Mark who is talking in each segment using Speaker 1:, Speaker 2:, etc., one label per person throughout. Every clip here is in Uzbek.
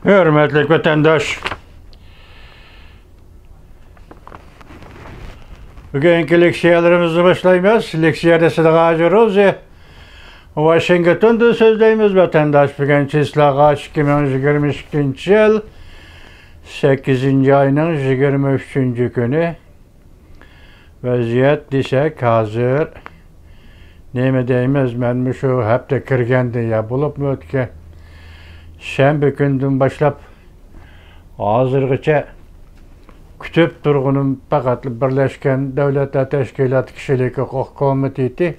Speaker 1: Hürmetli vatandaş. Bugünkü leksiyalarımızı başlaymaz. Leksiyada sıdağacı Washington'da sözleyimiz vatandaş. Bugün çislağa 2022 yıl 8. ayının 23. günü. Vaziyet desek hazır. Neyme deyimiz ben şu hepte kirgendi ya bulup mu ötke. Şembe gündün başlap hazırgıça kütüp durgunun fakat Birleşken Devletler Teşkilatı Kişilik Hukuk Komiteti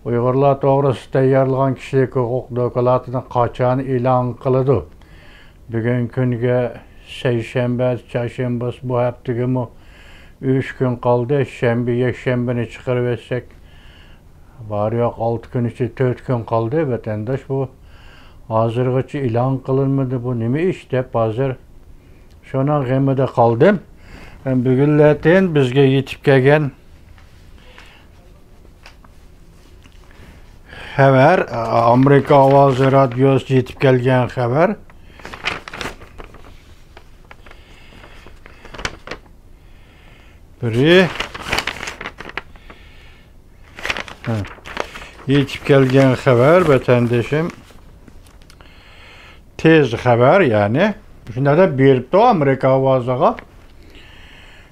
Speaker 1: Uygurlar doğrusu tayarlanan kişilik hukuk dokulatını kaçan ilan kılıdı. Bugün günge Seyşembe, Çarşembe bu haftaki 3 gün kaldı. Şembe, Yekşembe'ni çıkarıversek var yok 6 gün içi 4 gün kaldı. Vatandaş bu hazırgıcı ilan kılınmadı bu nemi işte hazır. Şuna gemide kaldım. Ben bugünlerden bizge yetip gelgen haber, Amerika Avazı Radyosu yetip gelgen haber. Biri yetip gelgen haber vatandaşım. Tez haber yani. Şunda da bir de Amerika Avazı'na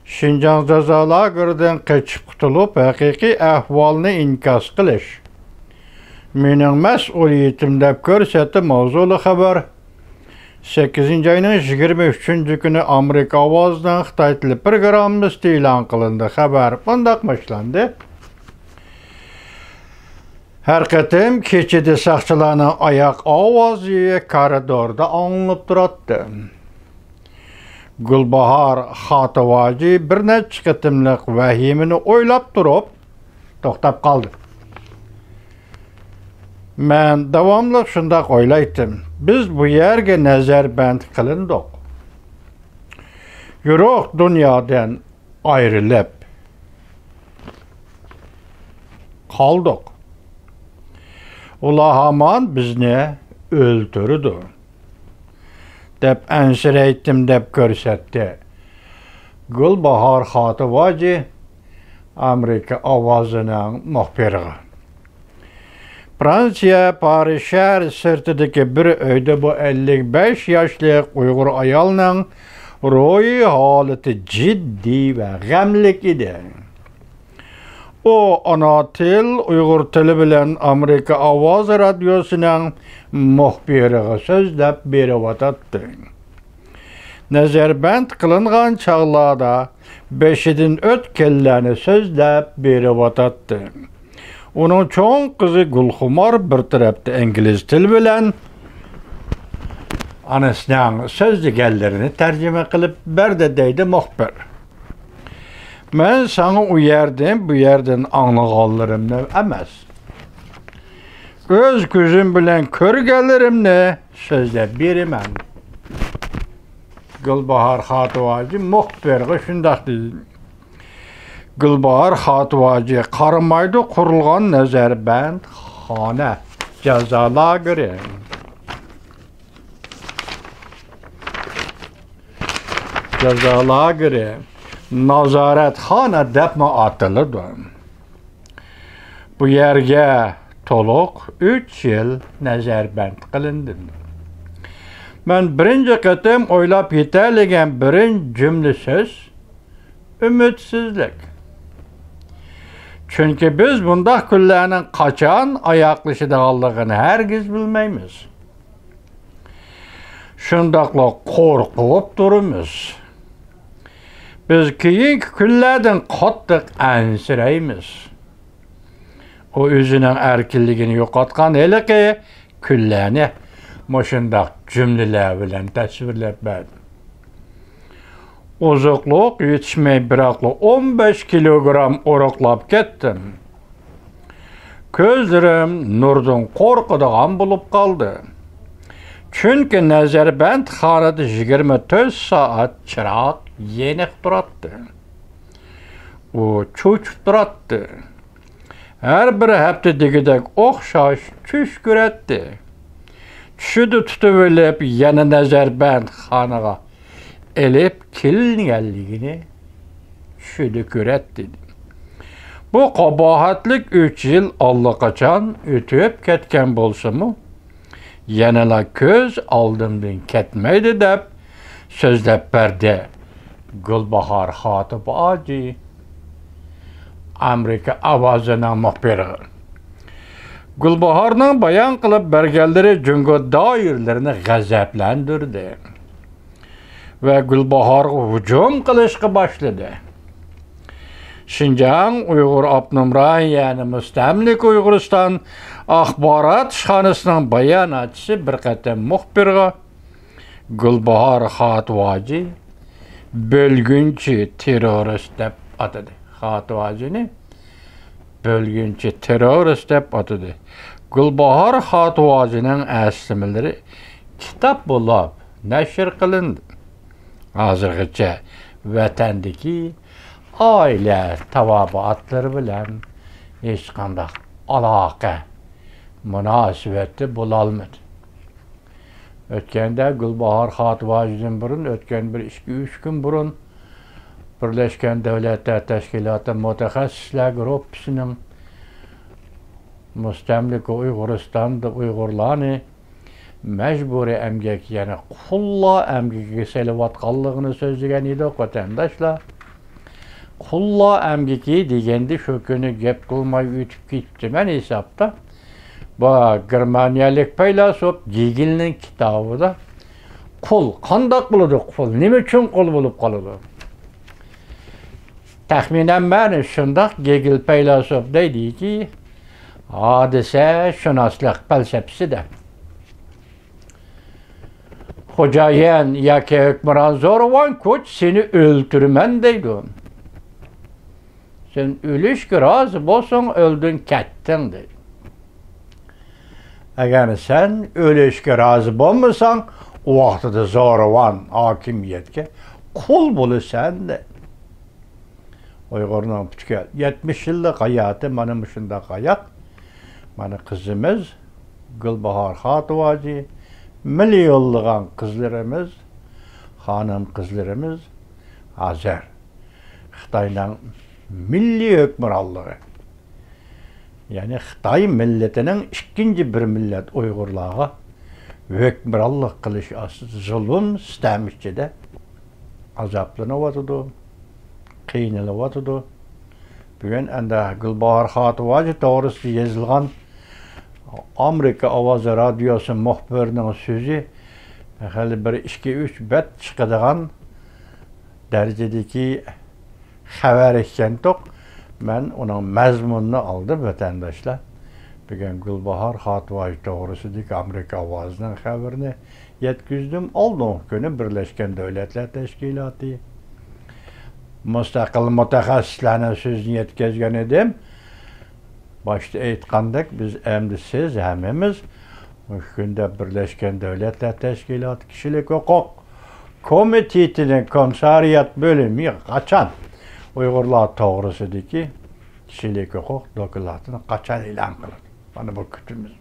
Speaker 1: Şinjan cezalarından kaçıp kutulup hakiki ahvalını inkas kılış. Mening mas'uliyetimde ko'rsatib mavzuli haber 8. ayının 23. günü Amerika Avazı'ndan Xitoy tili programmasi e'lon qilindi. Xabar bundoq boshlandi. Her qatim kechada saqchilarning oyoq ovozi koridorda anglab turadi. Gulbahor Xotivoji bir necha qatimliq vahimini o'ylab turib to'xtab qoldi. Men davomli shunday o'ylaydim. Biz bu yerga nazarband qilindik. Yo'q dunyodan ayrilib qoldik. Ular hamon bizni o'ldirdi. Deb ansiraydim deb ko'rsatdi. Gulbahor Xotivoji Amerika Ovozining muxbiri. Fransiya Paris shahri sirtidagi bir uyda bu 55 yoshli Uyg'ur ayolning ruhiy holati jiddiy va g'amlik edi. O ana til Uyg'ur tili bilan Amerika Ovozi Radyosuning muxbiriga so'zlab berayotdi. Nazarband qilingan chog'larda beshidan o'tganlarni so'zlab berayotdi. Onun cho'ng qizi Gulxumor bir tarafda ingliz tili bilan anasining so'zlaganlarini tarjima qilib berdi deydi muxbir. Men sana u yerdan anlaganlarimni emas. Öz ko'zim bilan ko'rganlarimni so'zlab beraman. Gulbahor Xotivoji muxbirga shunday dedi. Gulbahor Xotivoji Qarimayda qurilgan nazarband xona jazo lageri. Jazo lageri nazoratxona deb atiladi. Bu yerga to'liq 3 yil nazarband qilindim. Men birinchi qatim o'ylab yetadigan birinchi jumla so'z ümidsizlik. Çünkü biz bundaq kunlarning qachon oyoqlashadiganligini hargiz bilmaymiz. Shundaqla qo'rqib turamiz. Biz keyingi kunlardan qattiq ansiraymiz. O o'zining erkinligini yo'qotgan eliki kunlarni shundaq jumlalar bilan tasvirlab berdi. Ozuqluq yetishmay biroqla 15 kilogram o'roqlab ketdim. Ko'zlarim nurdan qo'rqadigan bo'lib qoldi. Chunki nazarband xonada 24 soat chiroq yeniq turadi. U cho'chib turadi. Her bir hafta degidek o'xshash tush ko'radi. Şudu tutuverip yana Nazarband xanıga elip kelingenligini şudu göret dedi. Bu kabahatlik 3 yıl allaqaçan ötüp ketken bolsumu, yanala köz aldımdan ketmeydi dep sözlep berdi Gulbahar Hatip Ağacı, Amerika avazına muhbiri. Gulbahar'ın bayan kılıp bergelleri Cungo dairlerini gazaplandırdı. Ve Gulbahar'a hücum kılışkı başladı. Şinjan Uyghur Abnumran yani Müstemlik Uyghuristan Axbarat Şhanısının bayanatçısı bir qatam muhbirga Gulbahar Xatuvacı bölgünçü terörist dep atadı. Xatuvacını bölgünçü terörist dep atadı. Gulbahar Xatuvacının əslimeleri kitap bulup neşir kılındı. Hazırgıça vatandaki aile tavabatları bilen hiç qandaq alaka münasibeti bulalmadı. Ötkende Gulbahar Xatuvacı'dan burun, ötken bir 2-3 gün burun Birleşken Devletler Teşkilatı Mütehassisler Grupsu'nun Müstemlik Uyguristan'da Uygurlarını mecburi emgek yani kulla emgeki selivatqallığını sözlügen idi vatandaşlar. Kulla emgeki degendi şu günü gep kılmayı ütüp gitti ben hesapta. Bu Germaniyalik paylasop Gegil'nin kitabı da kul, kandak buludu kul, nime için kul bulup kalıdı? Tahminen ben şundak Gegil paylasop dedi ki hadise şunaslık felsefesi de. Hocayen yaki hükmüran zorvan koç seni öldürmen deydi. Sen ölüşkü razı bolsun öldün kettin deydi. Eğer sen ölüşkü razı bolmasan o vaxtıda zorvan hakimiyetke kul bulu sen de. Uygur'un pütkel 70 yıllık hayatı benim şunda hayat. Benim kızımız Gulbahar Xatuvacı milyonluğun kızlarımız, hanım kızlarımız Azer. Xitay'dan milli hükmürallığı. Yani Xitay milletinin ikinci bir millet Uygurluğa hükmürallık kılışı zulüm istemişçe de azaplanıvatıdı, kıyınılıvatıdı. Bugün ende Gulbahar Xatuvacı doğrusu yazılgan Amerika Avazı Radyosu muhbirinin sözü hali bir 2-3 bet çıkıdığan derecedeki haber ekkendik. Ben onun mezmununu aldım vatandaşlar. Bugün Gulbahar Xatuvacı doğrusudaki Amerika Avazı'nın haberini yetkizdim. Aldığım günü Birleşken Devletler Teşkilatı müstakil mütehassislerinin sözünü yetkizgen edim. Başta aytqandak biz endi siz hemimiz günde Birleşken Devletler Teşkilatı Kişilik Hukuk Komitetinin komisariyat bölümü kaçan Uygurlar doğrusudaki kişilik hukuk dokulatını kaçan ilan kılır. Bana bu kütüptürümüz.